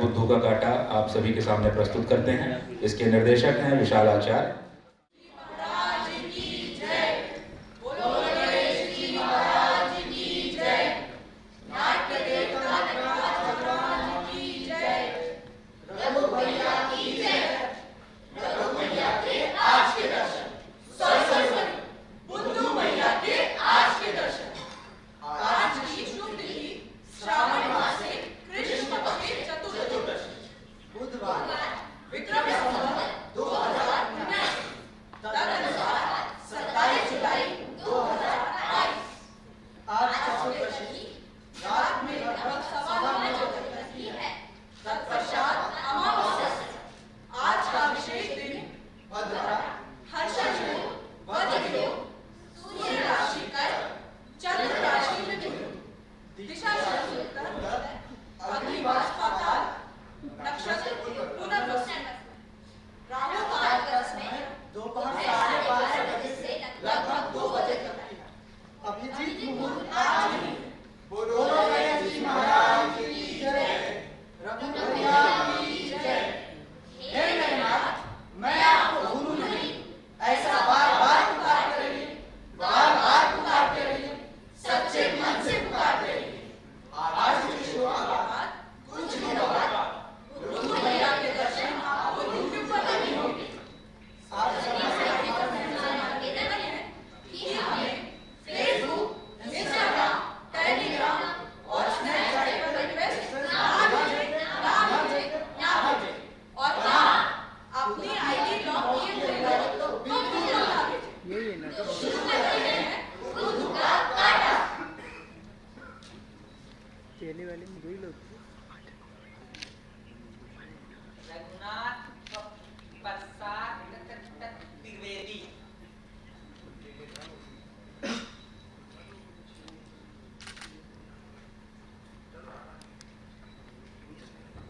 नाटक बुद्धू का काटा आप सभी के सामने प्रस्तुत करते हैं। इसके निर्देशक हैं विशाल आचार्य।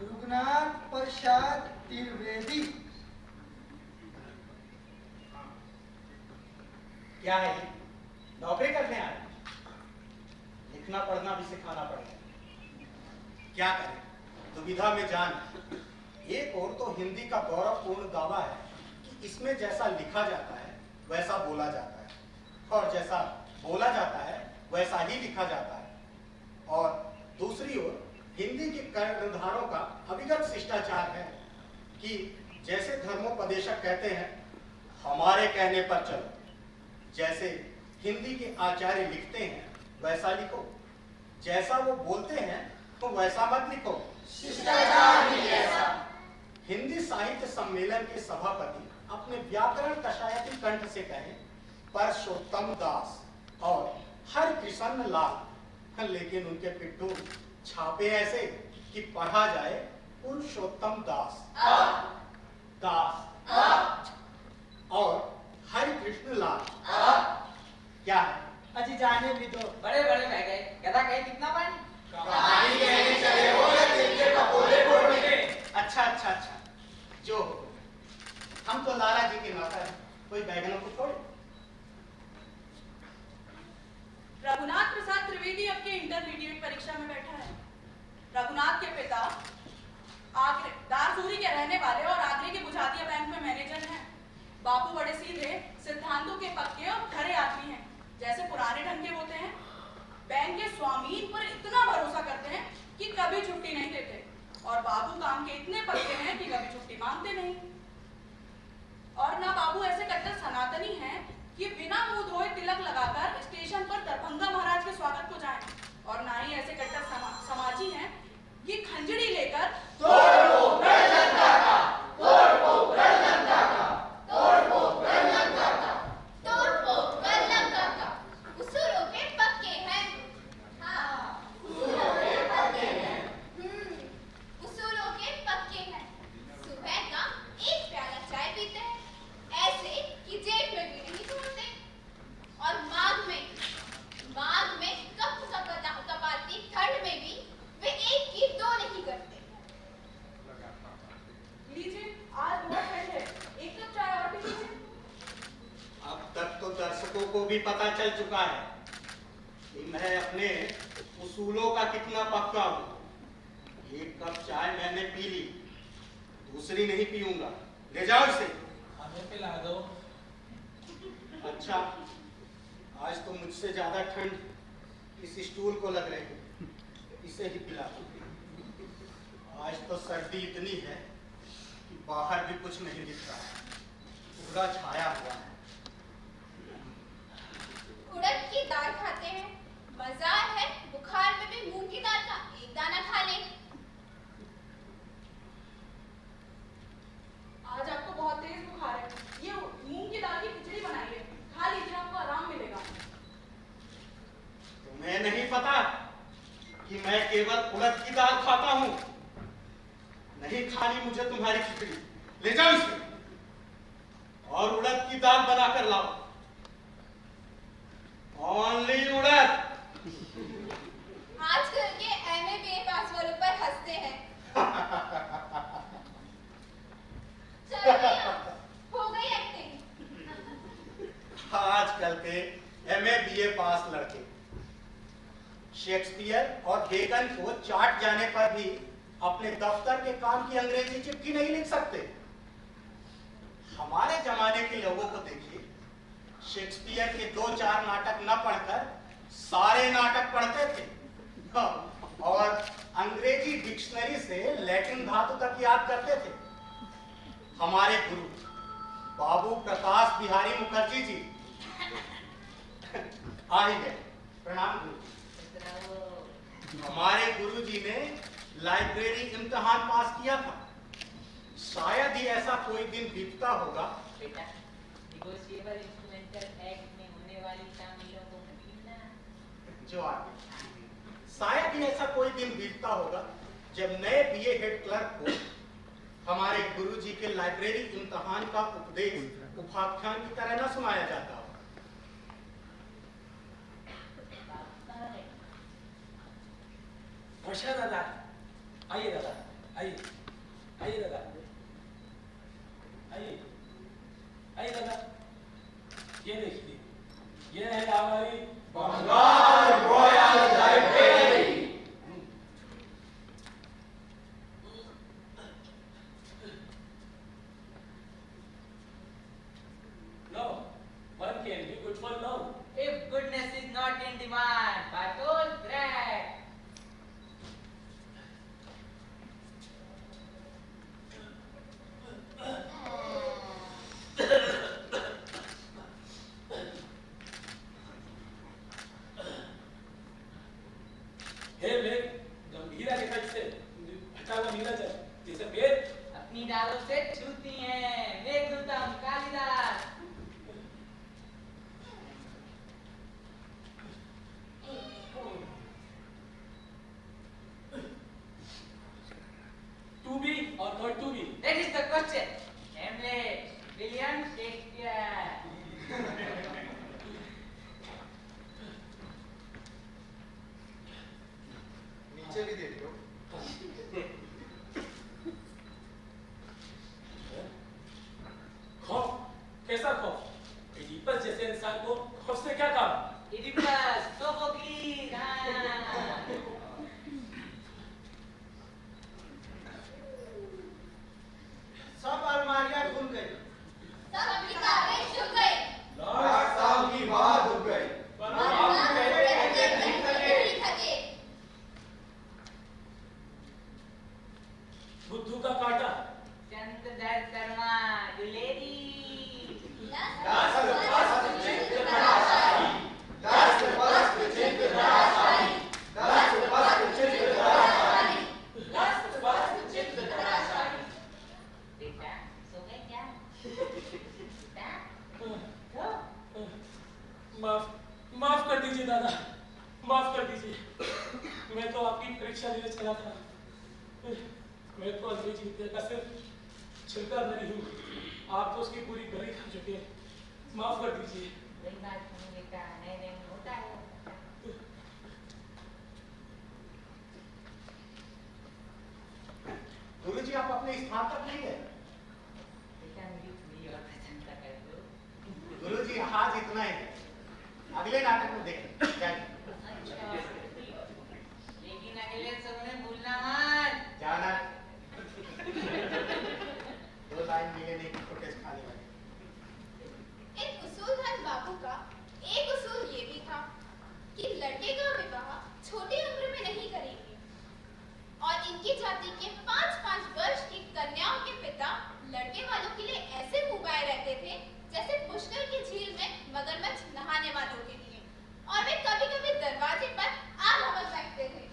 रघुनाथ प्रसाद त्रिवेदी। क्या है? नौकरी करने आए? लिखना पढ़ना भी सिखाना पड़ेगा। क्या करें, दुविधा में जान। एक और तो हिंदी का गौरवपूर्ण दावा है कि इसमें जैसा लिखा जाता है वैसा बोला जाता है, और जैसा बोला जाता है वैसा ही लिखा जाता है। और दूसरी ओर हिंदी के कर्णधारों का अभिगत शिष्टाचार है कि जैसे धर्मोपदेशक कहते हैं हमारे कहने पर चलो, जैसे हिंदी के आचार्य लिखते हैं वैसा लिखो, जैसा वो बोलते हैं तो वैसा मत लिखो, शिष्टाचार ही ऐसा। हिंदी साहित्य सम्मेलन के सभापति अपने व्याकरण कषायती कंठ से कहें परशोत्तम दास और हर कृष्ण लाल, लेकिन उनके पिट्ठू छापे ऐसे कि पढ़ा जाए पुरुषोत्तम दास दास और हरि कृष्ण लाल। क्या है? अजी जाने भी दो। बड़े बड़े बह गए, गधा कहे कितना पानी? कहानी कहने चले हो या दिल के कपोले फोड़ने? अच्छा अच्छा अच्छा, जो हम तो लाला जी के नौकर हैं, कोई बैगनों को छोड़े। रघुनाथ प्रसाद त्रिवेदी अब के इंटरमीडिएट परीक्षा में बैठा है। रघुनाथ के पिता दारसूरी के रहने वाले और आगरे के बुझातिया बैंक में मैनेजर हैं। बापू बड़े सीधे, सिद्धांतों के पक्के और खरे आदमी हैं, जैसे पुराने ढंग के होते हैं। बैंक के स्वामीन पर इतना भरोसा करते हैं कि कभी छुट्टी नहीं देते, और बाबू काम के इतने पक्के हैं कि कभी छुट्टी मांगते नहीं। और ना बाबू ऐसे कट्टर सनातनी हैं कि बिना मुंह धोए तिलक लगाकर स्टेशन पर दरभंगा महाराज के स्वागत को जाएं, और ना ही ऐसे कट्टर समाजी हैं कि खंजड़ी लेकर उसूलों के पक्के हैं। सुबह का एक प्याला चाय पीते हैं, ऐसे कि जेब में भी नहीं छोड़ते। और माघ में कपाती ठंड में भी वे एक की दो नहीं करते। लीजिए, आज बहुत ठंड है, एक कप चाय और पी लीजिए। अब तक तो दर्शकों को भी पता चल चुका है कि मैं अपने उसूलों का कितना पक्का हूं। एक कप चाय मैंने पी ली, दूसरी नहीं पीऊंगा। ले जाओ इसे। हमें पिला दो। अच्छा, आज तो मुझसे ज्यादा ठंड इस स्टूल को लग रही है, इसे ही पिला दो। आज तो सर्दी इतनी है कि बाहर भी कुछ नहीं दिख रहा, पूरा छाया हुआ है। उड़द की दाल खाते हैं, मजार है बुखार में भी मूंग की दाल का एक दाना खा ले। आज आपको बहुत तेज बुखार है, ये मूंग की दाल की खिचड़ी बनाई है, खा लीजिए, आपको आराम मिलेगा। तुम्हें नहीं पता कि मैं केवल उड़द की दाल खाता हूं? नहीं खानी मुझे तुम्हारी खिचड़ी। ले जाओ इसे और उड़द की दाल बनाकर लाओ। ओनली उड़द। आजकल के एमए बीए पास वालों पर हंसते हैं। चलो भैया, हो गई एक्टिंग। आजकल के एमए बीए पास लड़के शेक्सपियर और बेकन को चाट जाने पर भी अपने दफ्तर के काम की अंग्रेजी चिट्ठी नहीं लिख सकते। हमारे जमाने के लोगों को देखिए, शेक्सपियर के 2-4 नाटक न पढ़कर सारे नाटक पढ़ते थे। और अंग्रेजी डिक्शनरी से लैटिन धातु तक याद करते थे। हमारे गुरु बाबू प्रकाश बिहारी मुखर्जी जी आ ही गए। प्रणाम गुरु। हमारे गुरु जी ने लाइब्रेरी इम्तिहान पास किया था। शायद ही ऐसा कोई दिन बीतता होगा। बेटा, नेगोशिएबल इंस्ट्रूमेंटल एक्ट में होने वाली शामिलों को खरीदना जो आगे शायद ही ऐसा कोई दिन बीतता होगा जब नए बीए हेड क्लर्क को हमारे गुरुजी के लाइब्रेरी इम्तिहान का उपदेश उपाख्यान की तरह न सुनाया जाता हो। वर्षा दादा, आइए दादा, आइए, आइए दादा, आइए, आइए दादा। ये देखिए, ये है हमारी Bengal royal library. No, one can be good for now. If goodness is not in demand, but all bread. हे मेघ, गंभीरा के साइड से हटा हुआ नीला जल, जैसे पेड़ अपनी डालों से छूती हैं। मेघदूतम कालिदास। टू बी और not to be. That is the question. Hamlet, William Shakespeare. नीचे भी देखो। खौफ, कैसा खौफ? एडिपस जैसे इंसान को खौफ से क्या काम? Oedipus, Sophocles. हाँ। सब अलमारियां खुल गई। सब किताबें छुप गई। लॉर्ड साहब की बात हो गई। बुद्धू का काटा। चंद्रधर शर्मा, दुलेरी। बेटा, सो गए क्या? बेटा, माफ कर दीजिए दादा, माफ कर दीजिए। मैं तो आपकी परीक्षा देने चला था। मैं तो अंग्रेजी विद्या का सिर्फ छिलका नहीं हूँ। आप तो उसकी पूरी गली खा चुके हैं। माफ कर दीजिए। कोई बात नहीं बेटा, नए नए में होता है। गुरुजी, आप अपने स्थान तक नहीं गए? बेटा, मेरी थोड़ी और प्रशंसा कर दो। गुरुजी, आज इतना ही है। अगले नाटक में देखें। अच्छा, लेकिन अगले शो में भूलना मत। एक उसूल ये भी था कि लड़के का विवाह छोटी उम्र में नहीं करेंगे और इनकी जाति के 5-5 वर्ष की कन्याओं के पिता लड़के वालों के लिए ऐसे उपाय रहते थे जैसे पुष्कर की झील में मगरमच्छ नहाने वालों के लिए, और वे कभी-कभी दरवाजे पर आग हमल फेंकते थे।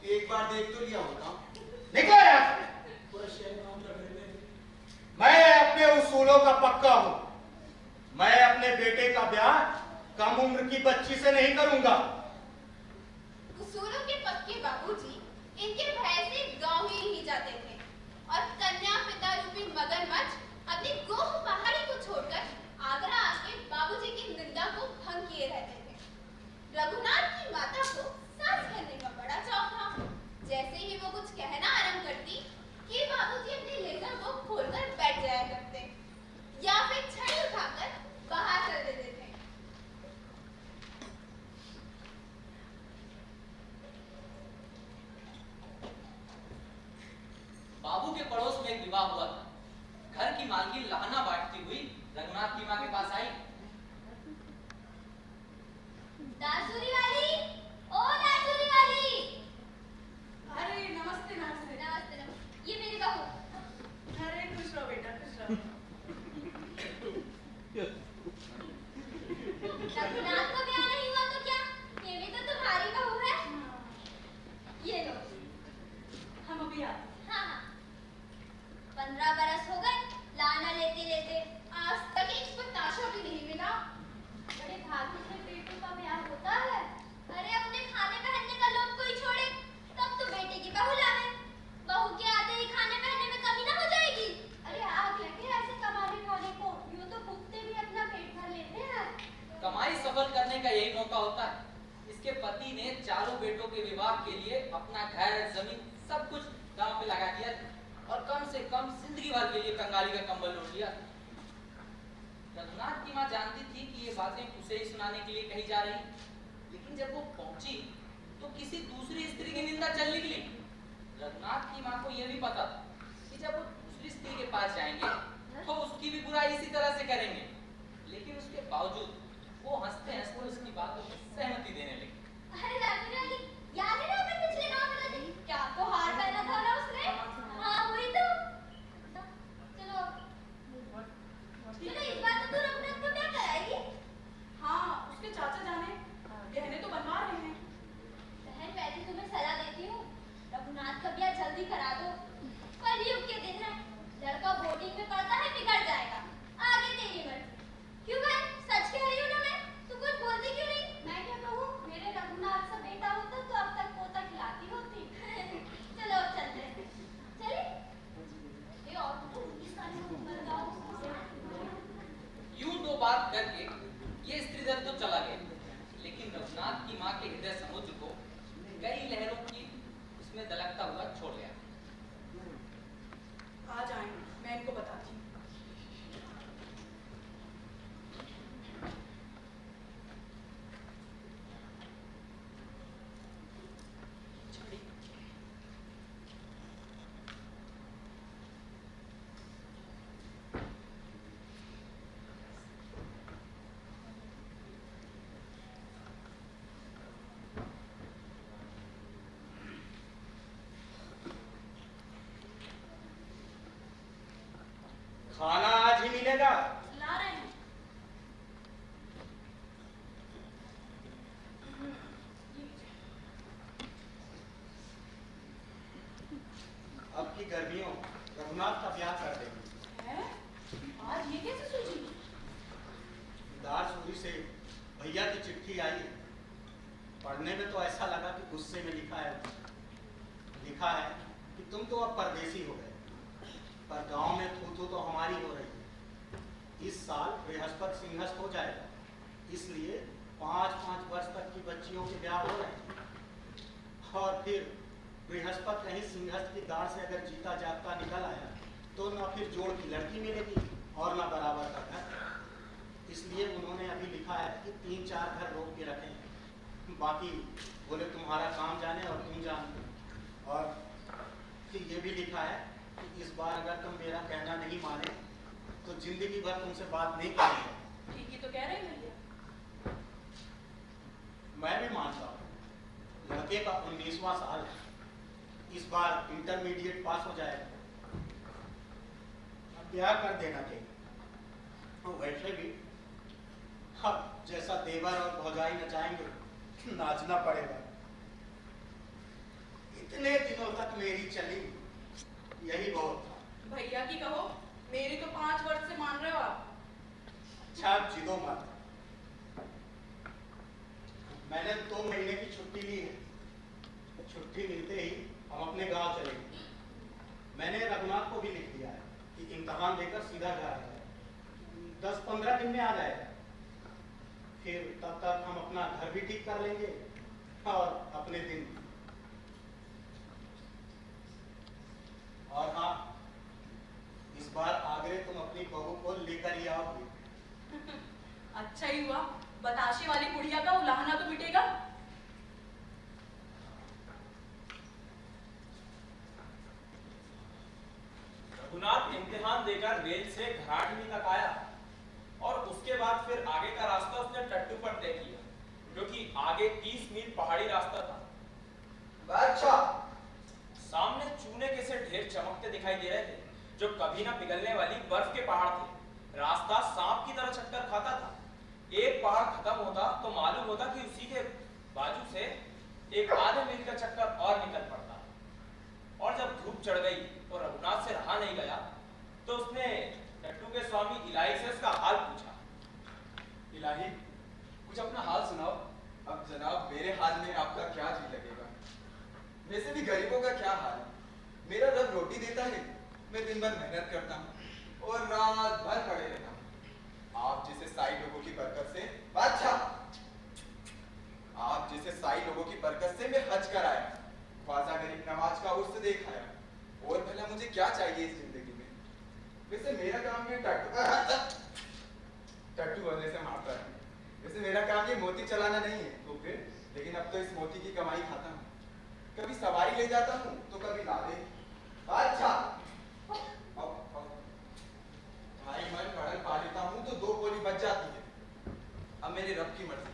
एक बार देख तो लिया होता। निकलो यार। मैं अपने उसूलों का पक्का हूं। मैं अपने बेटे का ब्याह कम उम्र की बच्ची से नहीं करूंगा। उसूलों के पक्के बाबूजी इनके भय से गांव ही नहीं जाते थे और कन्या पिता रूपी मगरमच्छ अपनी गोह पहाड़ी को छोड़कर आगरा आके बाबूजी की निंदा को भंग किए रहते थे। रघुनाथ की माता को सास करने का बड़ा शौक था। जैसे ही वो कुछ कहना आरंभ करती कि बाबूजी अपने लेजर को खोलकर बैठ जाया करते या फिर छड़ी उठाकर बाहर चल देते थे। बाबू के पड़ोस में एक विवाह हुआ था। घर की मालकिन लहाना बांटती हुई रघुनाथ की मां के पास आई। दासुरी वाली, ओ दासुरी वाली। अरे नमस्ते नमस्ते। नमस्ते नमस्ते। ये मेरी बहू। अरे खुश रहो बेटा, खुश रहो। रघुनाथ को ब्याह नहीं हुआ तो क्या? ये भी तो तुम्हारी बहू है। ये लो। हम अभी आते। हाँ हाँ। 15 बरस हो गए लाना लेते लेते, आज तक एक पताशा भी नहीं मिला। बड़े भाग्य से बेटों का ब्याह होता है। अरे अपने खाने पहनने का लोभ कोई छोड़े, तब तो बेटे की बहू लावे। बहू के आते ही खाने पहनने में कमी ना हो जाएगी। अरे आग लगे ऐसे कमाने खाने को, यूं तो भूखते भी अपना पेट भर लेते हैं। कमाई सफल करने का यही मौका होता है। इसके पति ने चारों बेटों के विवाह के लिए अपना घर, जमीन, सब कुछ दांव पे लगा दिया और कम से कम जिंदगी भर के लिए कंगाली का कंबल ओढ़ लिया। रघुनाथ की मां जानती थी कि ये बातें उसे ही सुनाने के लिए कही जा रही, लेकिन जब वो पहुंची तो किसी दूसरी स्त्री की निंदा चल निकली। रघुनाथ की मां को यह भी पता था कि जब वो दूसरी स्त्री के पास जाएंगे तो उसकी भी बुराई इसी तरह से करेंगे, लेकिन उसके बावजूद वो हंसते हंसते उसकी बातों में सहमति देने लगी। अरे राजू याद है ना अपने पिछले गांव में थी? क्या तो हार पहना था ना उसने? हाँ वही तो। चलो इस बार तो तू रघुनाथ को क्या कराएगी? हाँ, उसके चाचा जाने गहने तो बनवा रहे हैं। बहन पहले तुम्हें सलाह देती हूँ, रघुनाथ का ब्याह जल्दी करा दो। कलयुग के दिन है, लड़का बोर्डिंग में पढ़ता है बिगड़ जाएगा। आगे तेरी मर्जी। क्यों भाई, सच कह रही हूँ ना मैं? तू कुछ बोलती क्यों नहीं? मैं क्या कहूँ? मेरे रघुनाथ सा बेटा होता तो अब तक पोता खिलाती होती। चलो अब चलते हैं। चले? ये और तो इस साल में बताओ। यूं दो बात करके ये स्त्री दल तो चला गया, लेकिन रघुनाथ की मां के हृदय समुद्र को कई लहरों की उसमें दलकता हुआ छोड़ गया। आ जाएं, मैं इनको बताती हूँ। खाना आज ही मिलेगा। ला रहे हैं। अब की गर्मियों रघुनाथ का ब्याह कर देंगे। हैं? आज ये कैसे सूझी? दारसूरी से भैया की चिट्ठी आई है। पढ़ने में तो ऐसा लगा कि गुस्से में लिखा है कि तुम तो अब परदेसी हो गए, पर गांव में थू तो हमारी हो रही है। इस साल बृहस्पति सिंहस्थ हो जाएगा, इसलिए 5-5 वर्ष तक की बच्चियों के ब्याह हो रहे हैं। और फिर बृहस्पति कहीं सिंहस्थ की दाढ़ से अगर जीता जागता निकल आया तो न फिर जोड़ की लड़की मिलेगी और न बराबर का घर। इसलिए उन्होंने अभी लिखा है कि 3-4 घर रोक के रखें। बाकी बोले तुम्हारा काम जाने और तुम जानो। और ये भी लिखा है कि इस बार अगर तुम मेरा कहना नहीं माने तो जिंदगी भर तुमसे बात नहीं करेंगे। ठीक ही तो कह रहे हैं भैया। मैं भी मानता हूँ, लड़के का 19वां साल है, इस बार इंटरमीडिएट पास हो जाएगा, अब ब्याह कर देना चाहिए। तो वैसे भी अब जैसा देवर और भौजाई नचाएंगे नाचना पड़ेगा। इतने दिनों तक मेरी चली, यही बहुत था। भैया की कहो, मेरी तो 5 वर्ष से मान रहे हो आप। अच्छा अब जिदो मत। मैंने 2 महीने की छुट्टी ली है, छुट्टी मिलते ही हम अपने गांव चलेंगे। मैंने रघुनाथ को भी लिख दिया है कि इम्तहान देकर सीधा घर आ जाए, 10-15 दिन में आ जाएगा। फिर तब तक हम अपना घर भी ठीक कर लेंगे और अपने दिन। और हाँ, इस बार आगरे तुम अपनी बहू को लेकर ही आओगे। अच्छा ही हुआ, बताशे वाली कुड़िया का उलाहना तो मिटेगा। रघुनाथ इम्तिहान देकर रेल से घराटनी तक आया और उसके बाद फिर आगे का रास्ता उसने टट्टू पर तय किया, जो कि आगे 30 मील पहाड़ी रास्ता था। अच्छा, सामने चूने के से ढेर चमकते दिखाई दे रहे थे, जो कभी ना पिघलने वाली बर्फ के पहाड़ थे। रास्ता सांप की तरह चक्कर खाता था। एक पहाड़ खत्म होता तो मालूम होता कि उसी के बाजू से एक आधे मील का चक्कर और निकल पड़ता। और जब धूप चढ़ गई और रघुनाथ से रहा नहीं गया, तो उसने टट्टू के स्वामी इलाही से उसका हाल पूछा। इलाही, कुछ अपना हाल सुनाओ। अब जनाब, मेरे हाल में आपका क्या जी लगेगा? वैसे भी गरीबों का क्या हाल है। मेरा रब रोटी देता है, मैं दिन भर मेहनत करता हूँ और रात भर खड़े रहता हूँ। आप जैसे साई लोगों की बरकत से, अच्छा, आप जैसे साई लोगों की बरकत से मैं हज कर आया, ख्वाजा गरीब नवाज का उर्स देख आया। और भला मुझे क्या चाहिए इस जिंदगी में? वैसे मेरा काम ये टट्टू बनने से मारता है। वैसे मेरा काम ये मोती चलाना नहीं है, तो फिर? लेकिन अब तो इस मोती की कमाई खाता हूँ। कभी सवारी ले जाता हूँ तो कभी लादे। अच्छा, भाई मैं कड़ल पा लेता हूँ तो 2 गोली बच जाती है। अब मेरे रब की मर्जी।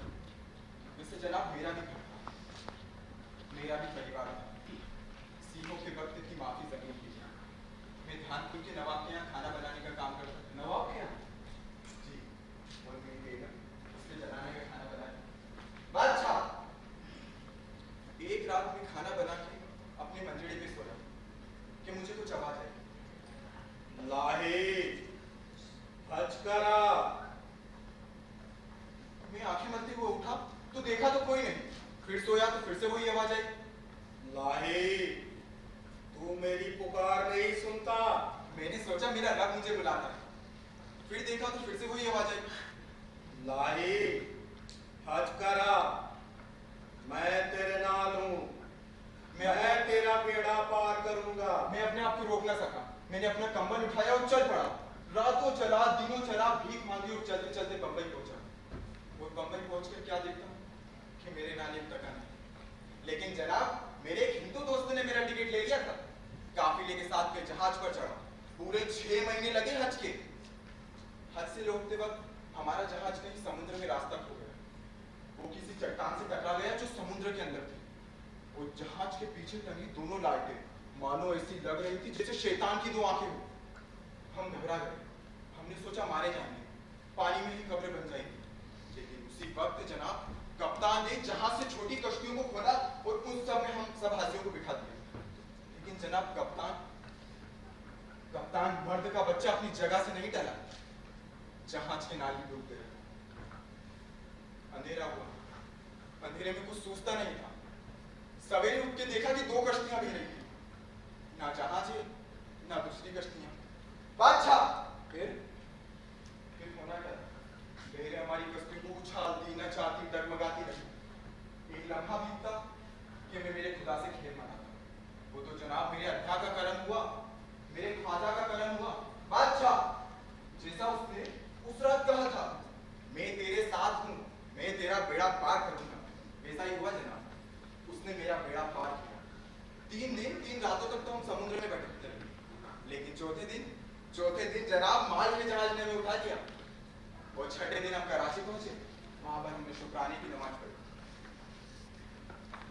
वैसे जनाब, मेरा भी परिवार है। सीखों के वक्त की माफी जमीन की। मैं ध्यानपुर के नवाब के यहाँ खाना बनाने का काम करता हूँ। नवाब के यहाँ? जी, और मेरी बेगम उसके जनाने का खाना बनाए। अच्छा, एक रात में खाना बना के अपने मंजड़े पे सोया कि मुझे कुछ आवाज आई। लाही, हज करा। मैं आंखें मलते हुए उठा तो देखा तो कोई नहीं। फिर सोया तो फिर से वही आवाज आई। लाही, तू मेरी पुकार नहीं सुनता। मैंने सोचा मेरा रब मुझे बुलाता है। फिर देखा तो फिर से वही आवाज आई। लाही, हज करा, मैं तेरे नाल हूँ, मैं तेरा बेड़ा पार करूंगा। मैं अपने आप को रोक ना सका। मैंने अपना कंबल उठाया और चल पड़ा। रातों चला, दिनों चला, भीख मांगी और चलते चलते बंबई पहुंचा। और बंबई पहुंचकर क्या देखता हूँ कि मेरे नाल एक टका नहीं। लेकिन जनाब, मेरे एक हिंदू दोस्त ने मेरा टिकट ले लिया था। काफिले के साथ में जहाज पर चढ़ा। पूरे 6 महीने लगे हज के। हज से लौटते वक्त हमारा जहाज कहीं समुद्र में रास्ता खो गया। वो किसी चट्टान से टकरा गया जो समुद्र के अंदर थी। वो जहाज के पीछे टंगी दोनों लाइटें मानो ऐसी लग रही थी जैसे शैतान की 2 आंखें हो। हम घबरा गए। हमने सोचा मारे जाएंगे, पानी में ही कब्र बन जाएगी। लेकिन उसी वक्त जनाब, कप्तान ने जहाज से छोटी कश्तियों को खोला और उन सब में हम सब हाथियों को बिठा दिया। लेकिन जनाब, कप्तान मर्द का बच्चा अपनी जगह से नहीं टला। जहाज के नाली डूब गए। अंधेरा हुआ। अंधेरे में कुछ सूझता नहीं था। सवेरे उठ के देखा कि 2 कश्तियां भी नहीं थी। ना जहाज है, ना दूसरी कश्तियां। अच्छा, फिर होना क्या? बहरे हमारी कश्ती को उछालती, नचाती, डगमगाती रही। एक लम्हा बीतता कि मैं मेरे खुदा से खेल मनाता। वो तो जनाब मेरे अल्लाह का करम हुआ, मेरे ख्वाजा का करम हुआ। बादशाह, जैसा उसने उस रात कहा था, मैं तेरे साथ हूँ, मैं तेरा बेड़ा पार करूंगा। ऐसा ही हुआ जनाब, उसने मेरा बेड़ा पार किया। 3 दिन 3 रातों तक तो हम समुद्र में भटकते रहे, लेकिन चौथे दिन जनाब माल के जहाज ने हमें उठा दिया। और छठे दिन हम कराची पहुंचे, वहां पर हमने शुक्राने की नमाज पढ़ी।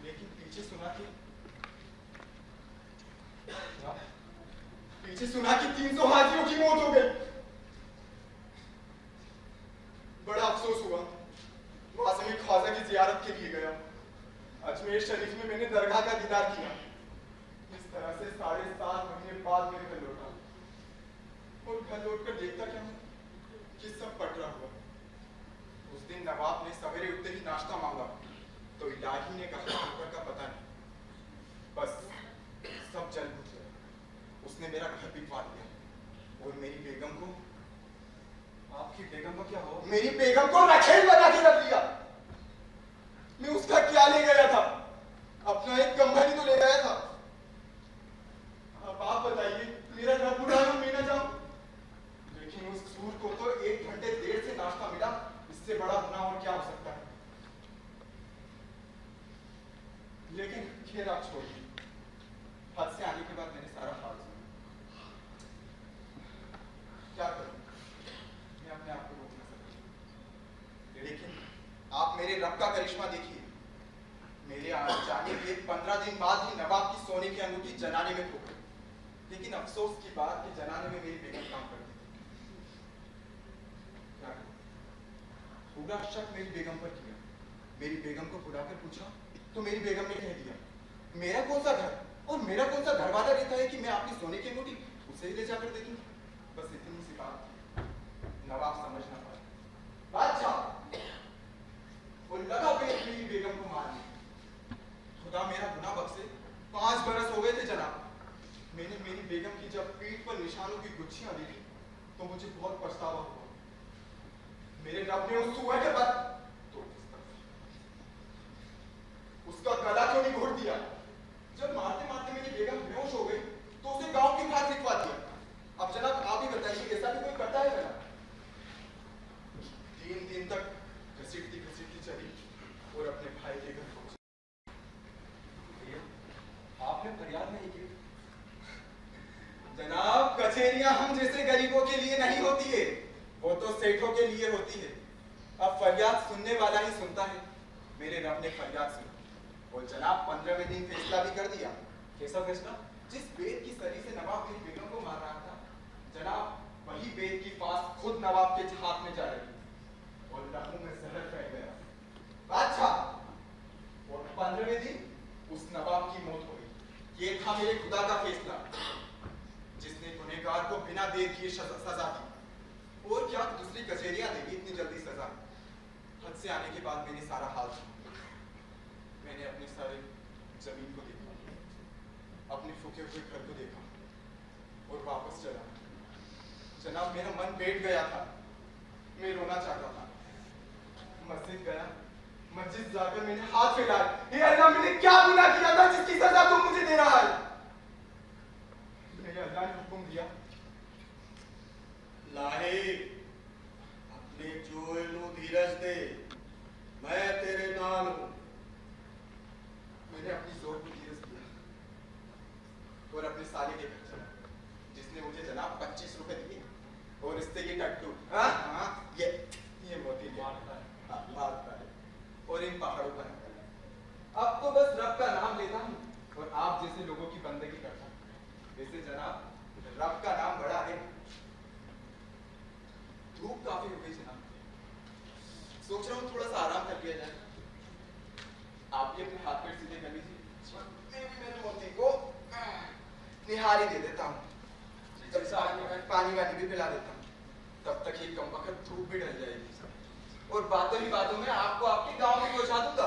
लेकिन पीछे सुना कि 300 हाजियों की मौत हो गई। बड़ा अफसोस हुआ। वहां से मैं ख्वाजा की जियारत के लिए गया। अजमेर शरीफ में मैंने दरगाह का दीदार किया। इस तरह से 7.5 महीने बाद मेरे घर लौटा, और घर लौटकर देखता क्या हूं कि सब पटरा हुआ। उस दिन नवाब ने सवेरे उठते ही नाश्ता मांगा तो इलाही ने कहा नौकर का पता नहीं, बस सब जल बुझ गया। उसने मेरा घर भी फाड़ दिया, और मेरी बेगम को, आपकी बेगम का क्या हो? मेरी बेगम को रखेल बना के रख दिया। मैं उसका क्या ले गया था? अपना एक कंबल ही तो ले गया था। अब आप बताइए, मेरा रब उड़ाना मैं ना जाऊं। लेकिन उस सूर को तो 1 घंटे देर से नाश्ता मिला, इससे बड़ा गुनाह और क्या हो सकता है? लेकिन खैर आप छोड़िए, हद से आने के बाद मैंने सारा हाल सुना। क्या करूं, मैं अपने आप को रोक ना सकता। लेकिन आप मेरे रब का करिश्मा देखिए। मेरे जाने के 15 दिन बाद ही नवाब की सोने की अंगूठी जनाने में खो गई। लेकिन अफसोस की बात कि जनाने में मेरी बेगम काम करती थी। क्या पूरा शक मेरी बेगम पर किया। मेरी बेगम को बुलाकर पूछा तो मेरी बेगम ने कह दिया, मेरा कौन सा घर और मेरा कौन सा घर वाला रहता है कि मैं आपकी सोने की अंगूठी उसे ही ले जाकर देखूं। बस इतनी सी बात नवाब समझ ना पाया। बादशाह वो लगा मेरी बेगम को मारने। खुदा मेरा गुनाह बख्शे, 5 बरस हो गए थे जनाब। मैंने मेरी बेगम की जब पीठ पर निशानों की गुच्छियां देखी तो मुझे बहुत पछतावा हुआ। मेरे रब ने उस सुअर के बाद तो उसका गला क्यों नहीं घोट दिया? जब मारते मारते मेरी बेगम बेहोश हो गई तो उसे गांव की खाद लिखवा दिया। अब जनाब आप ही बताइए, ऐसा भी कोई करता है जनाब? 3 दिन तक घसीटती चली और अपने भाई के घर पहुंची। आपने फरियाद नहीं की? जनाब कचहरियां हम जैसे गरीबों के लिए नहीं होती है, वो तो सेठों के लिए होती है। अब फरियाद सुनने वाला ही सुनता है। मेरे रब ने फरियाद सुनी और जनाब 15वें दिन फैसला भी कर दिया। कैसा फैसला? जिस बेद की सरी से नवाब मेरी बेगम को मार रहा था, जनाब वही बेद की फांस खुद नवाब के हाथ में जा रही और लहू में जहर फैल गया। अच्छा, और 15वें दिन उस नवाब की मौत हो गई। ये था मेरे खुदा का फैसला, जिसने गुनहगार को बिना देर किए सजा दी। और क्या दूसरी कचहरियां देगी इतनी जल्दी सजा? हद से आने के बाद मैंने सारा हाल सुना। मैंने अपने सारे जमीन को देखा, अपने फूके हुए घर को देखा और वापस चला। जनाब मेरा मन बैठ गया था, मैं रोना चाहता था। मस्जिद गया, मस्जिद जाकर मैंने हाथ फैलाए, हे अल्लाह मैंने क्या गुनाह किया था जिसकी सजा तुम मुझे दे रहा है? मेरे अल्लाह ने हुक्म दिया, लाहे अपने जोए नु धीरज दे, मैं तेरे नाल हूं। मैंने अपनी जोर को धीरज दिया और अपने साले के घर चला, जिसने मुझे जनाब 25 रुपए दिए और इससे ये टट्टू ये मोती मारता है और इन पहाड़ों पर अब तो बस रब का नाम लेता हूँ और आप जैसे लोगों की बंदगी करता हूँ। वैसे जनाब रब का नाम बड़ा है। धूप काफी हो गई जनाब, सोच रहा हूँ थोड़ा सा आराम कर लिया जाए। आप भी अपने हाथ पैर सीधे कर लीजिए, मैं भी मेरे मोती को निहारी दे देता हूँ, पानी वानी भी पिला देता हूँ। तब तक ये कमबख्त धूप भी ढल जाएगी और बातों ही बातों में आपको आपके गांव में पहुंचा दूंगा।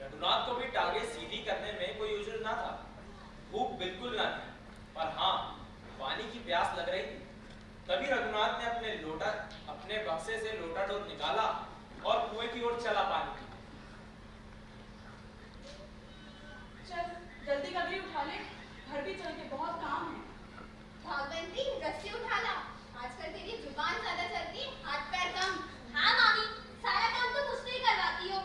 रघुनाथ को भी टांगे सीधी करने में कोई उजर ना था, भूख बिल्कुल ना थी, पर हाँ पानी की प्यास लग रही थी। तभी रघुनाथ ने अपने बक्से से लोटा डोर निकाला और कुएं की ओर चला पानी पीने। चल जल्दी कभी उठा ले, घर भी चल के बहुत काम है। भागवंती रस्सी उठा ला, आजकल तेरी जुबान ज्यादा चलती, हाथ पैर कम। हाँ मामी, सारा काम तो मुझसे ही करवाती हो।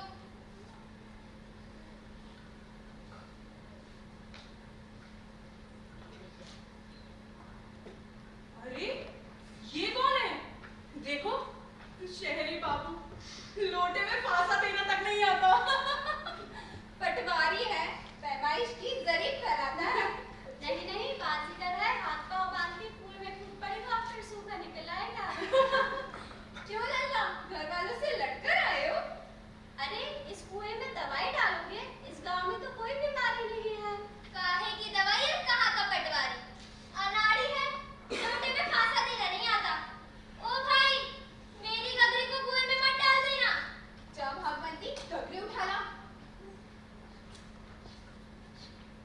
अरे ये कौन है? देखो, शहरी बाबू, लोटे में फांसा देना तक नहीं आता। पटवारी है, पैमाइश की जरीब फैलाता है। नहीं नहीं, बाजीगर है, हाथ पांव बांध के कुएं में कूद पड़ेगा, फिर सूखा निकल आएगा। क्यों लल्ला, घर वालों से लड़कर आए हो? अरे इस कुएं में दवाई डालोगे? इस गांव में तो कोई बीमारी नहीं है। काहे की दवाई और कहाँ का पटवारी? अनाड़ी है, लोटे में फांसा देना नहीं आता। ओ भाई, मेरी गगरी को कुएं में मत डाल देना। जा भागवंती, गगरी उठा ला।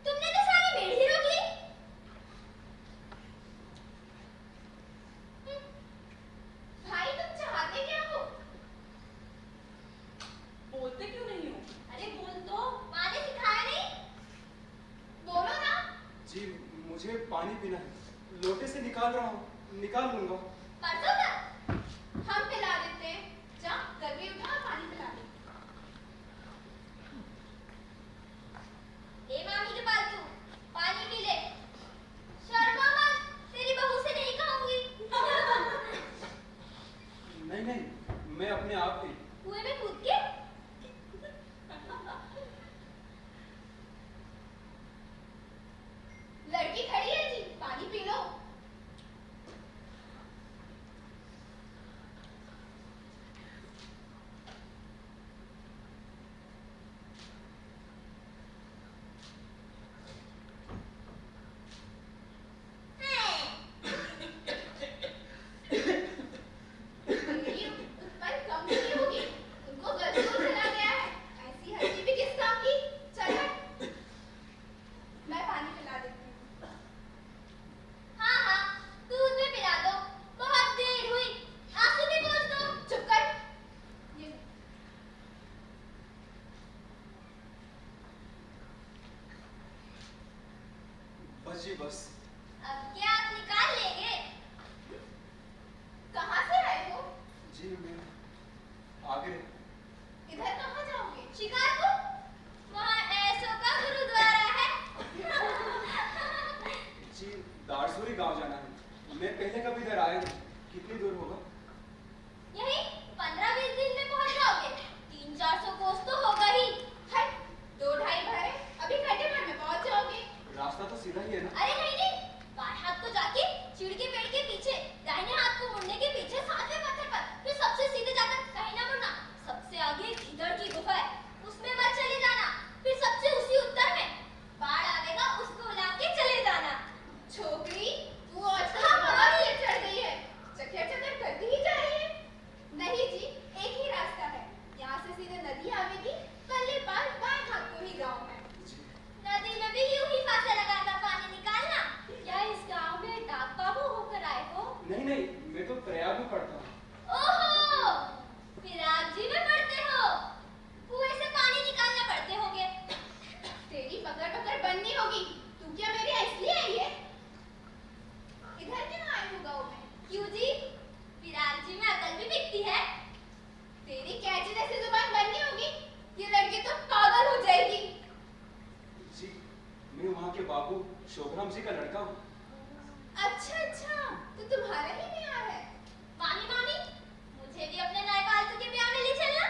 तुमने तो सारी मेढ़ी रोक ली। भाई तुम चाहते क्या हो? बोलते क्यों नहीं हो? अरे बोल तो, माँ ने सिखाया नहीं? बोलो ना। जी मुझे पानी पीना है, लोटे से निकाल रहा हूँ, निकाल लूंगा। परसों तक हम पिला देते हैं। जा गगरी उठा और पानी पिला दे। ए मामी के पालतू, पानी पी ले। शर्मा मत, तेरी बहू से नहीं कहूंगी। नहीं नहीं, मैं अपने आप ही। कुएं में कूद के? लड़की खड़ी है जी, पानी पी लो। उत्पन्न कम नहीं होगी, उनको गलत चला गया है। ऐसी हड्डी भी किस काम की? चल हट। मैं पानी पिला देती हूँ। हाँ हाँ, दूध में पिला दो, बहुत देर हुई। आंसू भी पोंछ दो। चुप कर। ये बस जी बस। अब क्या आप निकाल लेंगे? कहाँ से आए हो? जी मैं आगे। इधर कहाँ जाओगे? शिकारपुर? वहाँ ऐसो का गुरुद्वारा है। जी दारसूरी गांव जाना है, मैं पहले कभी इधर आया नहीं। कितनी दूर होगा? यही 15-20 दिन में पहुँच जाओगे। 300-400 कोस तो होगा ही। हट, 2-2.5 भरे, अभी घंटे भर में पहुँच जाओगे। रास्ता तो सीधा ही है ना? अरे नहीं नहीं, बाएं हाथ को जाके चीड़ के पेड़ के पीछे, दाहिने हाथ को मुड़ने के पीछे 7वें पत्थर पर, फिर सबसे सीधे जाकर कहीं ना मुड़ना। सबसे आगे गीदड़ की गुफा है, उसमें मत चले जाना। फिर सबसे उसी उत्तर में बाढ़ आवेगा, उसको उलांग के चले जाना। छोकरी, तू और बहुत ही चढ़ गई है, चक्कर चक्कर करती ही जा रही है। नहीं जी, एक ही रास्ता है, यहाँ से सीधे नदी आवेगी, पल्ले पार बाएं हाथ को ही गाँव है। नदी में भी यूं ही फांसा लगाकर पानी निकालना। क्या इस गांव में डाक बाबू होकर आए हो? नहीं नहीं, मैं तो प्रयाग में पढ़ता हूँ। ओहो, फिराक जी में पढ़ते हो? कुएं से पानी निकालना पड़ते होंगे। तेरी पकड़ पकड़ बननी होगी। तू क्या मेरे यहाँ इसलिए आई है? इधर क्यों आए हो गाँव में? क्यों जी? फिराक जी में अकल भी बिकती है। तेरी कैची जैसी जुबान बननी होगी, ये लड़की तो पागल हो जाएगी। जी मैं वहाँ के बाबू शोभराम जी का लड़का हूँ। अच्छा अच्छा, तो तुम्हारा ही ब्याह है। मामी मामी, मुझे भी अपने नए पालतू के ब्याह में ले चलना।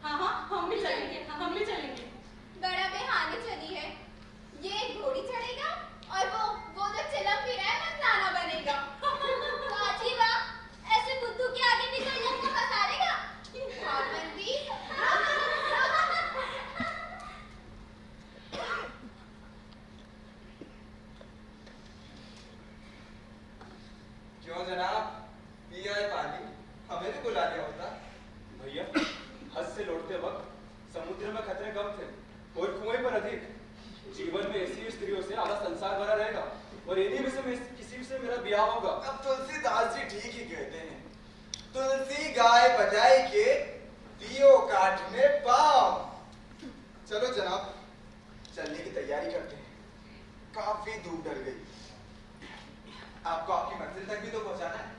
हाँ हाँ, हम भी चलेंगे, हम भी चलेंगे। बड़ा बेहाने चली है। ये घोड़ी चढ़ेगा और वो जो चिलम भी रहा है मस्ताना बनेगा। काची वाह, ऐसे बुद्धू के आगे भी कोई लड़का फंसारेगा? भागवंती। क्यों जनाब, पिया है पानी? हमें भी बुला लिया होता। भैया, हद से लौटते वक्त समुद्र में खतरे कम थे और कुएं पर अधिक। जीवन में ऐसी स्त्रियों से आधा संसार भरा रहेगा और इन्हीं में से किसी से मेरा ब्याह होगा। अब तुलसीदास जी ठीक ही कहते हैं, तुलसी गाय बजाई के दियो काट में पाँव। चलो जनाब, चलने की तैयारी करते हैं, काफी धूप ढल गई। आपको आपकी मंजिल तक भी तो पहुंचाना है।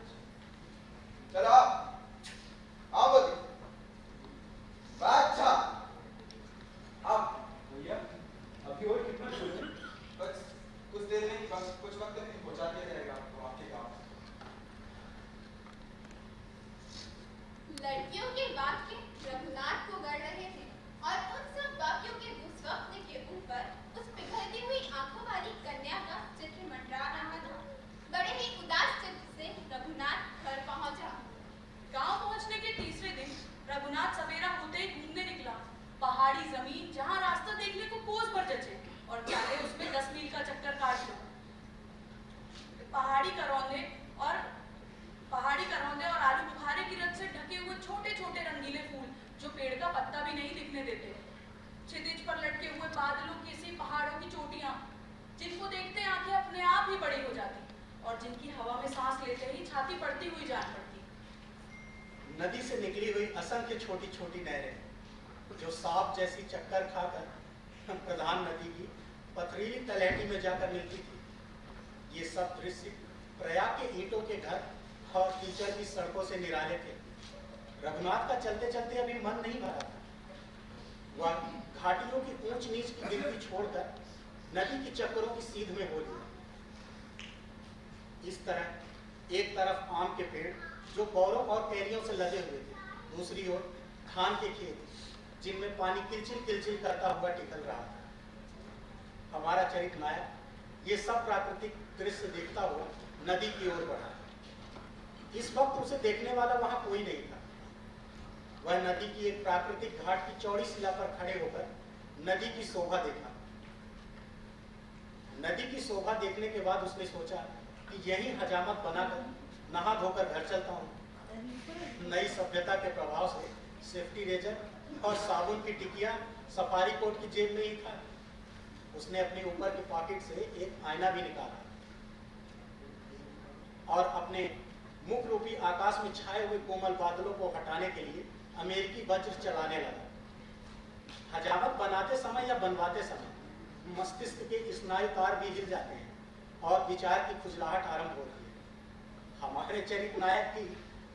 चलो हाँ बोलिए। अच्छा अब भैया अभी और कितना दूर है? बस कुछ देर में, बस कुछ वक्त में पहुंचा दिया जाएगा आपको आपके गांव। लड़कियों के वाक्य रघुनाथ को गढ़ रहे थे और उन सब वाक्यों के दुस्वप्न के ऊपर उस पिघलती हुई आंखों वाली कन्या का चित्र मंडरा रहा था। बड़े ही उदास चित्त से रघुनाथ घर पहुंचा। गांव पहुंचने के तीसरे दिन रघुनाथ सवेरा होते ही घूमने निकला। पहाड़ी जमीन जहां रास्ता देखने को कोस पर जचे और चाहे उसमें 10 मील का चक्कर काट लो। पहाड़ी करौंदे और आलू बुखारे की रत से ढके हुए छोटे छोटे रंगीले फूल जो पेड़ का पत्ता भी नहीं दिखने देते। क्षितिज पर लटके हुए बादलों की सी पहाड़ों की चोटियां जिनको देखते आंखें अपने आप ही बड़ी हो जाती और जिनकी हवा में सांस लेते ही छाती पड़ती हुई जान पड़ती। नदी से निकली हुई असंख्य छोटी छोटी नहरें जो सांप जैसी चक्कर खाकर प्रधान नदी की पथरीली तलहटी में जाकर मिलती थी। ये सब दृश्य प्रयाग के ईंटों के घर और कीचड़ की सड़कों से निराले थे। रघुनाथ का चलते चलते अभी मन नहीं भरा था। वह घाटियों की ऊंच नीच की गिनती छोड़कर नदी की चक्करों की सीध में हो लिया। इस तरह एक तरफ आम के पेड़ जो पौरों और कैरियों से लदे हुए थे, दूसरी ओर धान के खेत जिनमें पानी किलचिल किलचिल करता हुआ टिकल रहा था। हमारा चरित्र नायक ये सब प्राकृतिक दृश्य देखता हुआ नदी की ओर बढ़ा। इस वक्त उसे देखने वाला वहां कोई नहीं था। वह नदी की एक प्राकृतिक घाट की चौड़ी शिला पर खड़े होकर नदी की शोभा देखा। नदी की शोभा देखने के बाद उसने सोचा कि यही हजामत बनाकर नहा धोकर घर चलता हूँ। नई सभ्यता के प्रभाव से सेफ्टी रेजर और साबुन की टिकिया सफारी कोट की जेब में ही था। उसने अपने ऊपर की पॉकेट से एक आईना भी निकाला और अपने मुख रूपी आकाश में छाए हुए कोमल बादलों को हटाने के लिए अमेरिकी वज्र चलाने लगा। हजामत बनाते समय या बनवाते समय मस्तिष्क के स्नायु तार भी हिल जाते हैं और विचार की खुजलाहट आरंभ होती है। हमारे चरित्र नायक की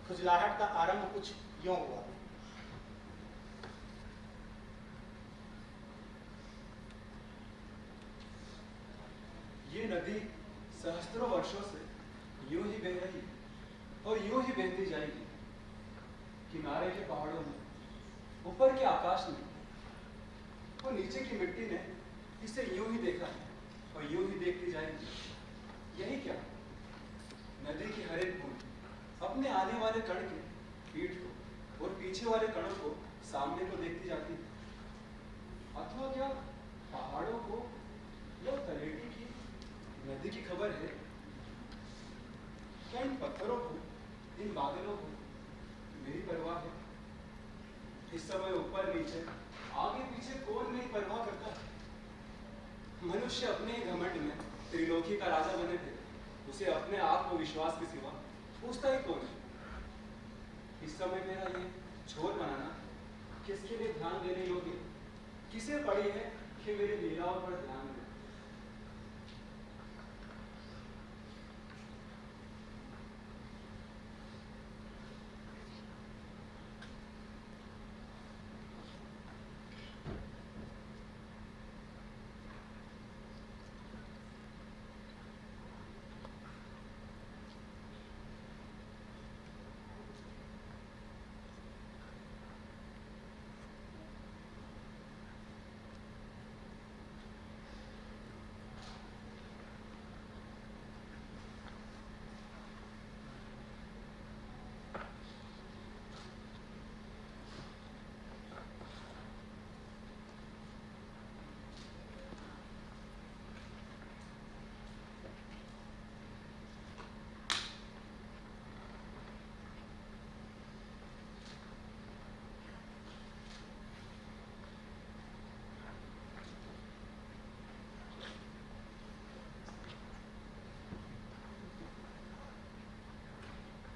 खुजलाहट का आरंभ कुछ यूं हुआ। ये नदी सहस्त्रों वर्षों से यूं ही बह रही और यूं ही बहती जाएगी। किनारे के पहाड़ों में, ऊपर के आकाश में और नीचे की मिट्टी ने इसे यूं ही देखा है और यूं ही देखती जाएगी। यही क्या, नदी की हर एक बूंद अपने आने वाले कण के पीठ को और पीछे वाले कणों को सामने को देखती जाती है। अथवा क्या पहाड़ों को या तलेटी की नदी की खबर है? क्या इन पत्थरों को, इन बादलों को मेरी परवाह है? इस समय ऊपर नीचे आगे पीछे कौन मेरी परवाह करता है? मनुष्य अपने ही घमंड में त्रिलोकी का राजा बने थे, उसे अपने आत्मविश्वास के सिवा पूछता ही कौन है? इस समय मेरा ये छोर बनाना किसके लिए ध्यान देने योग्य, किसे पड़ी है कि मेरी लीलाओं पर ध्यान दे?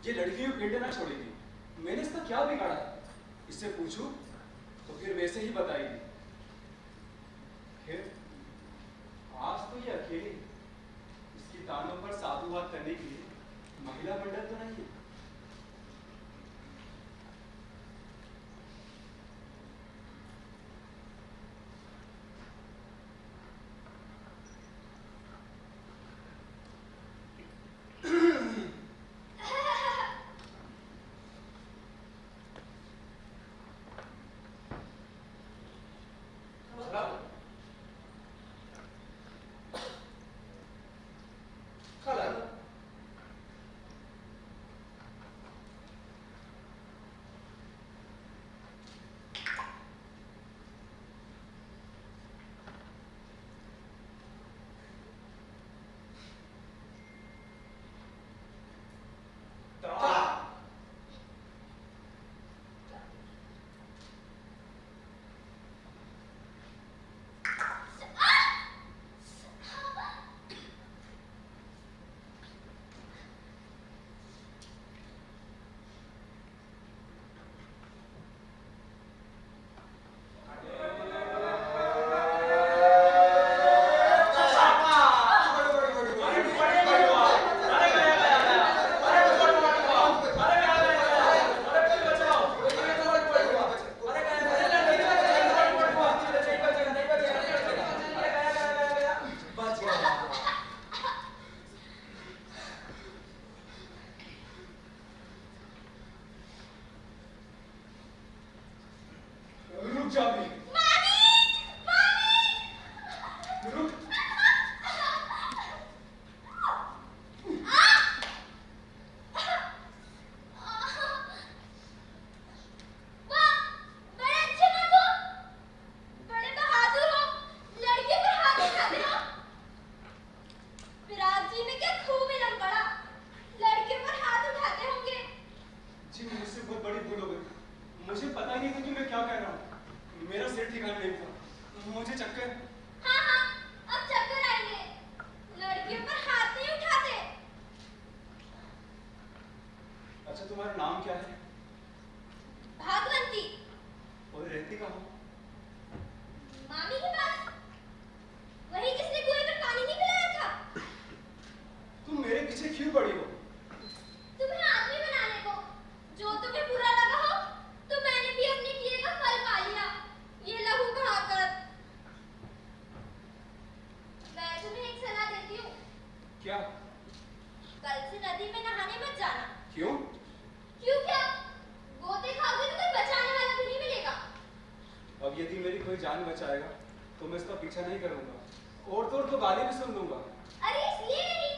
ये लड़की पिंड ना छोड़ेगी, मैंने इसका क्या बिगाड़ा है? इससे पूछूं तो फिर वैसे ही बताएगी। खैर आज तो ये अकेली, इसकी तानों पर साधुवाद करने के लिए महिला मंडल तो नहीं है। थी कि मैं क्या कह रहा हूँ। मेरा सिर ठिकाने नहीं था, मुझे चक्कर। हाँ हाँ, अब चक्कर आएंगे। लड़कियों पर हाथ नहीं उठाते। अच्छा, तुम्हारा नाम क्या है? भागवंती। और रहती कहाँ? मामी के पास, वही जिसने कुएं पर पानी नहीं पिलाया था। तुम मेरे पीछे क्यों पड़ी हो? तुम्हें आदमी बनाने को। जो तुम्हें बुरा लगा हो तो मैंने भी अपने किए का फल पा लिया। ये लहू खाकर। मैं तुम्हें एक सलाह देती हूँ। क्या? कल से नदी में नहाने मत जाना। क्यों? क्यों क्या? गोते खाओगे तो कोई बचाने वाला भी नहीं मिलेगा। अब यदि मेरी कोई जान बचाएगा तो मैं इसका पीछा नहीं करूंगा, और तो गाली भी सुन लूंगा। अरे इसलिए नहीं,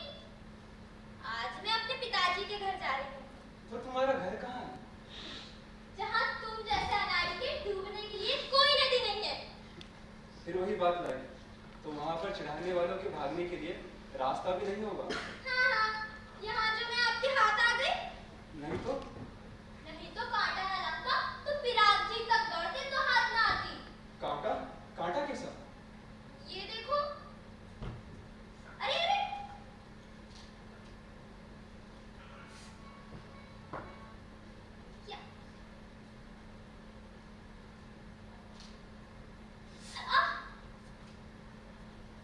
आज मैं अपने पिताजी के घर जा रही हूँ। तो तुम्हारा घर कहाँ है? जहाँ तुम जैसे अनाड़ी के डूबने के लिए कोई नदी नहीं है। फिर वही बात लाई, तो वहाँ पर चढ़ाने वालों के भागने के लिए रास्ता भी नहीं होगा। हाँ हाँ, यहाँ जो मैं आपके हाथ आ गई। नहीं तो कांटा न लगता तो पिराग जी तक दौड़ते तो हाथ ना आती। कांटा? कांटा कैसा? ये देखो। अरे अरे, क्या?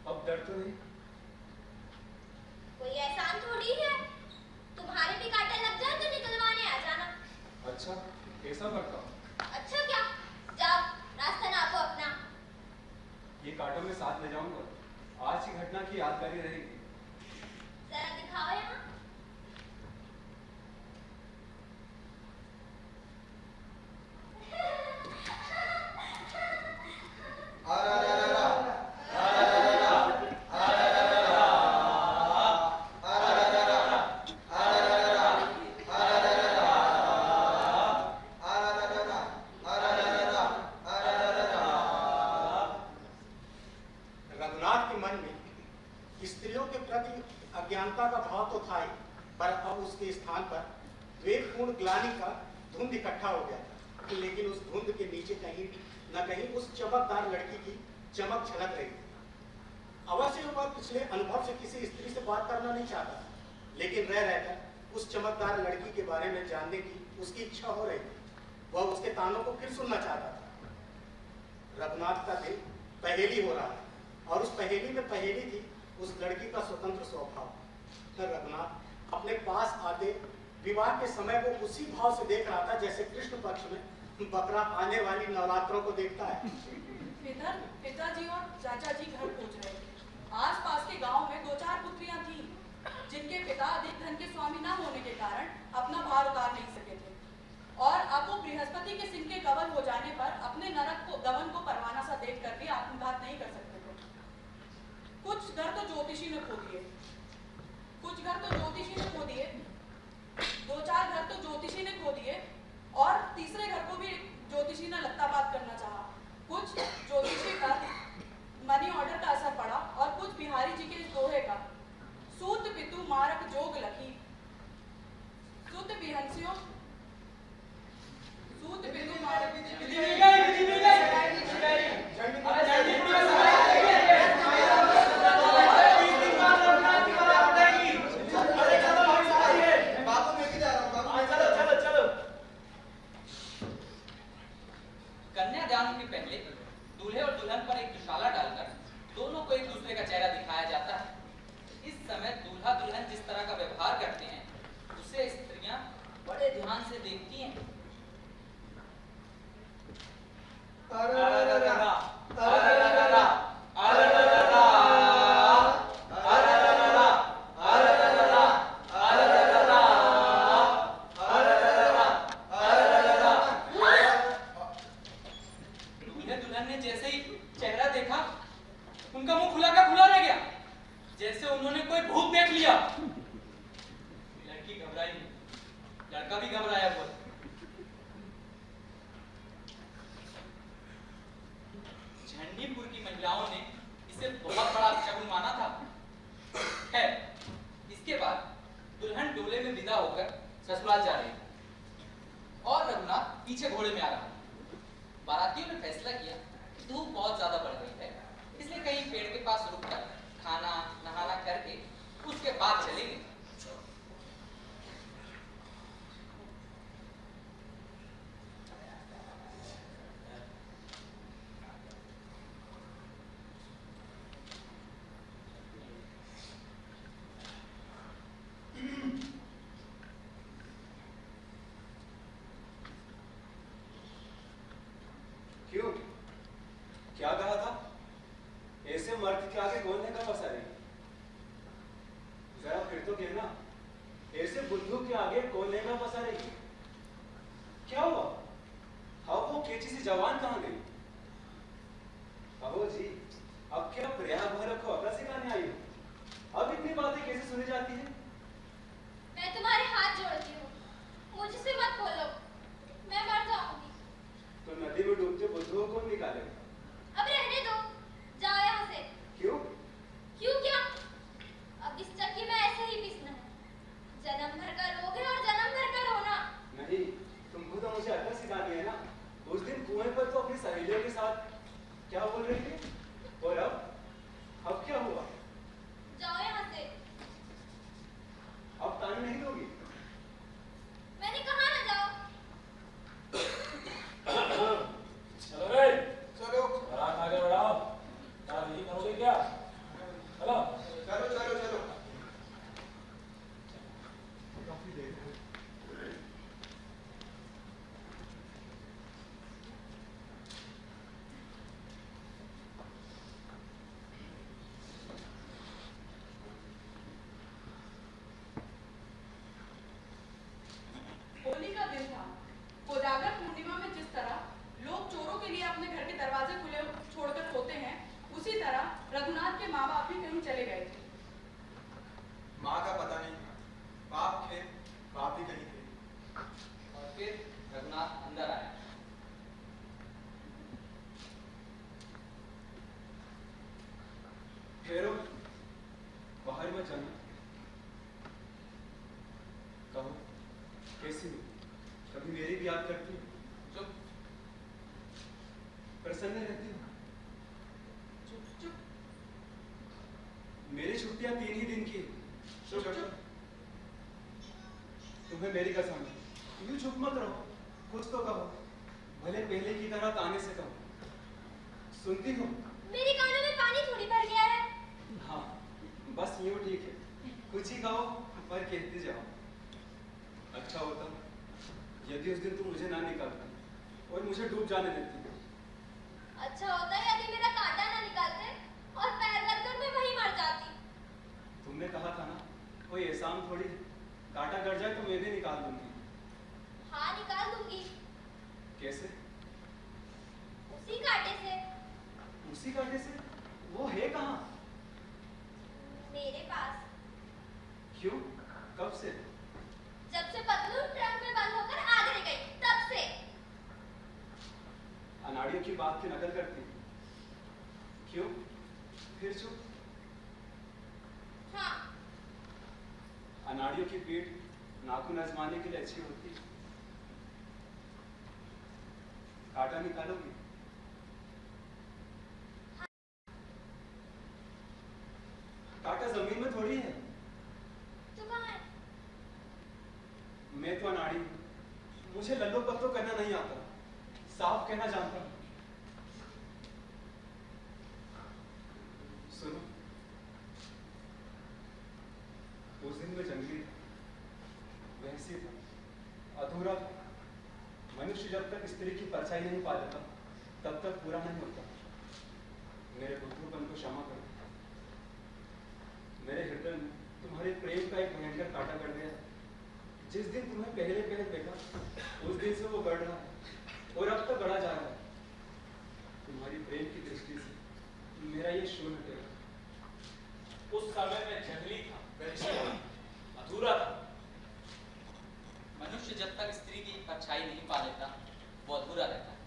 अब डर तो नहीं? कोई एहसान थोड़ी है। तुम्हारे भी कांटा लग जाए तो निकलवाने आ जाना। अच्छा, ऐसा करता हूँ। अच्छा क्या? जाओ, रास्ता नापो अपना। ये कांटा मैं साथ ले जाऊंगा, आज की घटना की यादगारी रहेगी। जरा दिखाओ यहाँ। रघुनाथ के मन में स्त्रियों के प्रति अज्ञानता का भाव तो था ही, पर अब उसके स्थान पर द्वेषपूर्ण ग्लानि का धुंध इकट्ठा हो गया था। लेकिन उस धुंध के नीचे कहीं न कहीं उस चमकदार लड़की की चमक झलक रही थी। अवश्य वह पिछले अनुभव से किसी स्त्री से बात करना नहीं चाहता, लेकिन रह रहकर उस चमकदार लड़की के बारे में जानने की उसकी इच्छा हो रही थी। वह उसके तानों को फिर सुनना चाहता था। रघुनाथ का दिल पहेली हो रहा है, और उस पहेली में पहेली थी उस लड़की का स्वतंत्र स्वभाव। रघुनाथ अपने पास आते विवाह के समय को उसी भाव से देख रहा था जैसे कृष्ण पक्ष में बकरा आने वाली नवरात्रों को देखता है। इधर पिताजी और चाचा जी घर पहुंच रहे थे। आसपास के गांव में 2-4 पुत्रियां थीं, जिनके पिता अधिक धन के स्वामी न होने के कारण अपना भार उतार नहीं सके थे, और अब वो बृहस्पति के सिंह के कवल हो जाने पर अपने नरक को गवन को परवाना सा देख कर भी आत्मघात नहीं कर सकते थे। कुछ घर तो ज्योतिषी ने खो दिए, 2-4 घर तो ज्योतिषी ने खो दिए, और तीसरे घर को भी ज्योतिषी ने लत्तापात करना चाहा। कुछ ज्योतिषी का मनी ऑर्डर का असर पड़ा, और कुछ बिहारी जी के इस दोहे का सूत पितु मारक जोग लखी, सूत बिहंसियों सूत पितु मारक कन्यादान के पहले दूल्हे और दुल्हन पर एक दुशाला डालकर दोनों को एक दूसरे का चेहरा दिखाया जाता है। इस समय दूल्हा दुल्हन जिस तरह का व्यवहार करते हैं उसे स्त्रियां बड़े ध्यान से देखती हैं। दूल्हे दुल्हन ने जैसे ही चेहरा देखा उनका मुंह खुला का खुला रह गया, जैसे उन्होंने कोई भूत देख लिया। लड़की घबराई, लड़का भी घबराया हुआ। झंडीपुर की महिलाओं ने इसे बहुत बड़ा शगुन माना था। है इसके बाद दुल्हन डोले में विदा होकर ससुराल जा रही और रघुनाथ पीछे घोड़े में आ रहा। बारातियों ने फैसला किया कि धूप बहुत ज्यादा बढ़ गई है, इसलिए कहीं पेड़ के पास रुककर खाना नहाना करके उसके बाद चलेंगे। क्यों? क्या कहा था? ऐसे मर्द के आगे कौन लेगा पसारेगी? जरा फिर तो कहना, ऐसे बुद्धू के आगे कौन लेगा पसारेगी? क्या हुआ? अब वो केची सी जवान कहाँ गई? अहो जी, अब क्या प्रयाग भर को अकल सिखाने आई हो? अब इतनी बातें कैसे सुनी जाती है? मैं तुम्हारे हाथ जोड़ती हूँ, मुझसे मत बोलो, मैं मर जाऊंगी। तो नदी में डूबते बुद्धू को कौन निकालेगा? अब रहने दो, जाओ यहाँ से। क्यों? क्यों क्या? अब इस चक्की में ऐसे ही पिसना है। जन्म भर का रोग है और जन्म भर का रोना। नहीं, तुमको तो मुझे अकल सिखानी है ना। उस दिन कुएं पर तो अपनी सहेलियों के साथ क्या बोल रही थी? और अब क्या हुआ? जाओ यहाँ से। अब ताने नहीं दोगी? मैंने कहा ना जाओ। चलो रे, चलो बारात आगे बढ़ाओ। क्या नहीं करोगे क्या? चलो चलो चलो चलो। काफी देर है। होली का दिन था। कोजागर पूर्णिमा में जिस तरह लोग चोरों के लिए अपने घर के दरवाजे खुले छोड़कर सोते हैं, उसी तरह रघुनाथ के माँ बाप भी कहीं चले गए थे। माँ का पता नहीं, बाप थे, बाप भी कहीं थे। और फिर रघुनाथ अंदर आया। ठहरो, बाहर मत जाना। कहो, कैसी हो? कभी मेरी भी याद करती हो? चुप प्रसन्न रहती हो? चुप चुप मेरी छुट्टियां 3 ही दिन की है। चुप चुप। तुम्हें मेरी कसम है, यूं चुप मत रहो, कुछ तो कहो, भले पहले की तरह ताने से कहो। सुनती हो? मेरे कानों में पानी थोड़ी भर गया है। हाँ, बस यूं ठीक है, कुछ ही कहो पर कहते जाओ। अच्छा होता यदि उस दिन तुम मुझे ना निकालती और मुझे डूब जाने देती। अच्छा होता है यदि मेरा कांटा ना निकालते और पैर लगकर मैं वहीं मर जाती। तुमने कहा था ना, कोई एहसान थोड़ी, कांटा गड़ जाए तो मैं भी निकाल दूंगी। हाँ निकाल दूंगी। कैसे? उसी कांटे से। उसी कांटे से? वो है कहाँ? मेरे पास। क्यों? कब से? जब से पतलून ट्रंक में बंद होकर आगरे गई, तब से। अनाड़ियों की बात की नकल करती। क्यों? फिर चुप? हाँ। अनाड़ियों की पीठ नाखून आजमाने के लिए अच्छी होती है। कांटा निकालोगी? कांटा जमीन में थोड़ी है। तो कहाँ है? मैं तो अनाड़ी हूँ, मुझे लल्लो पत्तो करना नहीं आता, साफ कहना जानता हूँ। सुनो, उस दिन में जंगली था, वैसी था, अधूरा था। मनुष्य जब तक स्त्री की परछाई नहीं पा लेता, तब तक पूरा नहीं होता। मेरे बुद्धूपन को क्षमा करो। मेरे हृदय में तुम्हारे प्रेम का एक भयंकर कांटा गड़ गया। जिस दिन तुम्हें पहले देखा, उस दिन से वो गड़ रहा है और अब तक गड़ा जा रहा है। तुम्हारी प्रेम की दृष्टि से मेरा ये शून्य हटेगा। उस समय में जंगली था, अधूरा था। मनुष्य जब तक स्त्री की परछाई नहीं पा लेता, वो अधूरा रहता है।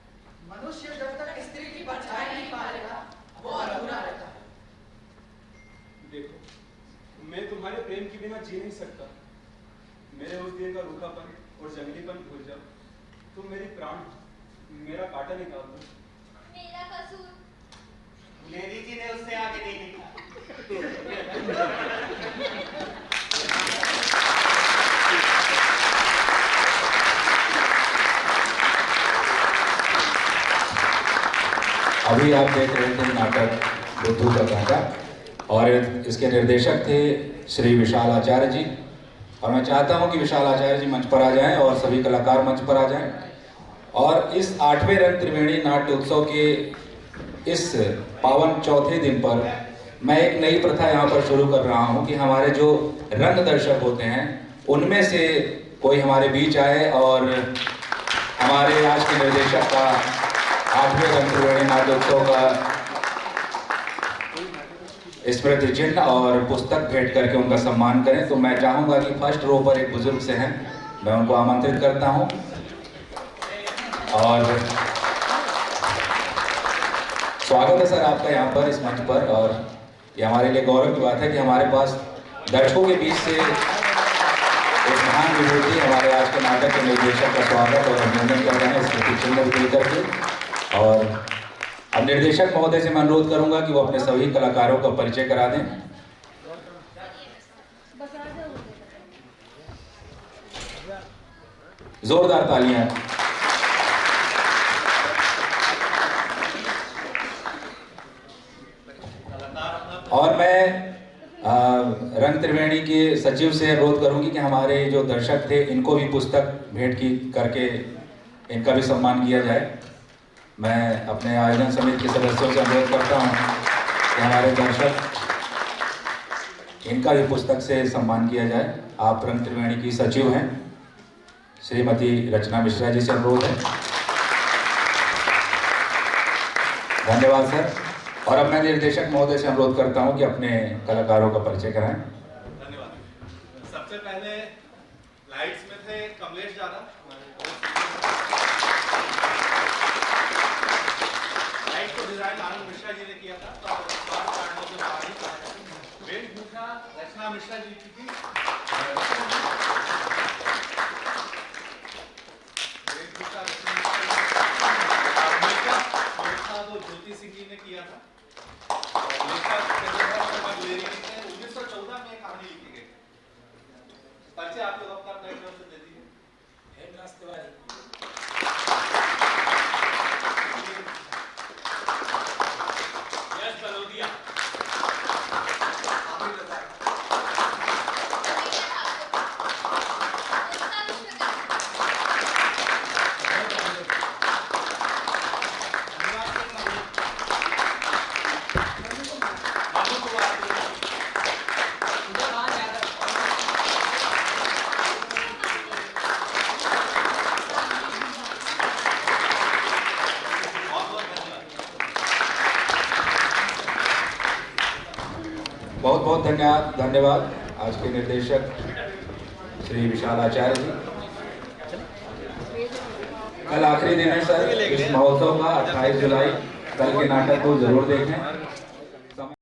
मनुष्य जब तक स्त्री की परछाई नहीं पा लेता, वो अधूरा रहता है। देखो, मैं तुम्हारे प्रेम के बिना जी नहीं सकता। मेरे उस दिन का रूखापन और जंगलीपन भूल जाओ। तुम मेरी प्राण हो, मेरा काटा निकाल दो। मेरा कसूर। लेडी जी ने उससे आगे नहीं देखा। अभी आप देख रहे थे नाटक बुद्धू का कांटा, और इसके निर्देशक थे श्री विशाल आचार्य जी। और मैं चाहता हूं कि विशाल आचार्य जी मंच पर आ जाएं और सभी कलाकार मंच पर आ जाएं। और इस 8वें रंग त्रिवेणी नाट्य उत्सव के इस पावन चौथे दिन पर मैं एक नई प्रथा यहाँ पर शुरू कर रहा हूँ कि हमारे जो रंग दर्शक होते हैं उनमें से कोई हमारे बीच आए और हमारे आज के निर्देशक का 8वें रंग त्रिवेणी नाट्योत्सव का स्मृति चिन्ह और पुस्तक भेंट करके उनका सम्मान करें। तो मैं चाहूंगा कि फर्स्ट रो पर एक बुजुर्ग से हैं, मैं उनको आमंत्रित करता हूं। और स्वागत है सर आपका यहाँ पर इस मंच पर, और ये हमारे लिए गौरव की बात है कि हमारे पास दर्शकों के बीच से एक महान विभूति हमारे आज के नाटक के निर्देशक का स्वागत और अभिनंदन कर रहे हैं स्मृति चिन्ह दे करके। और अब निर्देशक महोदय से मैं अनुरोध करूंगा कि वो अपने सभी कलाकारों का परिचय करा दें। जोरदार तालियां। और मैं रंग त्रिवेणी के सचिव से अनुरोध करूंगी कि हमारे जो दर्शक थे इनको भी पुस्तक भेंट की करके इनका भी सम्मान किया जाए। मैं अपने आयोजन समिति के सदस्यों से अनुरोध करता हूं कि हमारे दर्शक इनका भी पुस्तक से सम्मान किया जाए। आप रंग त्रिवेणी की सचिव हैं श्रीमती रचना मिश्रा जी से अनुरोध है। धन्यवाद सर। और अब मैं निर्देशक महोदय से अनुरोध करता हूं कि अपने कलाकारों का परिचय कराएं। धन्यवाद। सबसे पहले लाइट्स में थे कमलेश जादव, लाइट को डिजाइन आनंद मिश्रा जी ने किया था, तो वेशभूषा रचना मिश्रा जी की थी, वेशभूषा रचना मिश्रा तो ज्योति सिंह जी ने किया था। 1914 में कहानी लिखी गई। परिचय आप लोग अपना अपने तरफ से दे दीजिए। यश बलोदिया, बहुत बहुत धन्यवाद आज के निर्देशक श्री विशाल आचार्य जी। कल आखिरी दिन है सर इस महोत्सव का, 28 जुलाई। कल के नाटक को जरूर देखें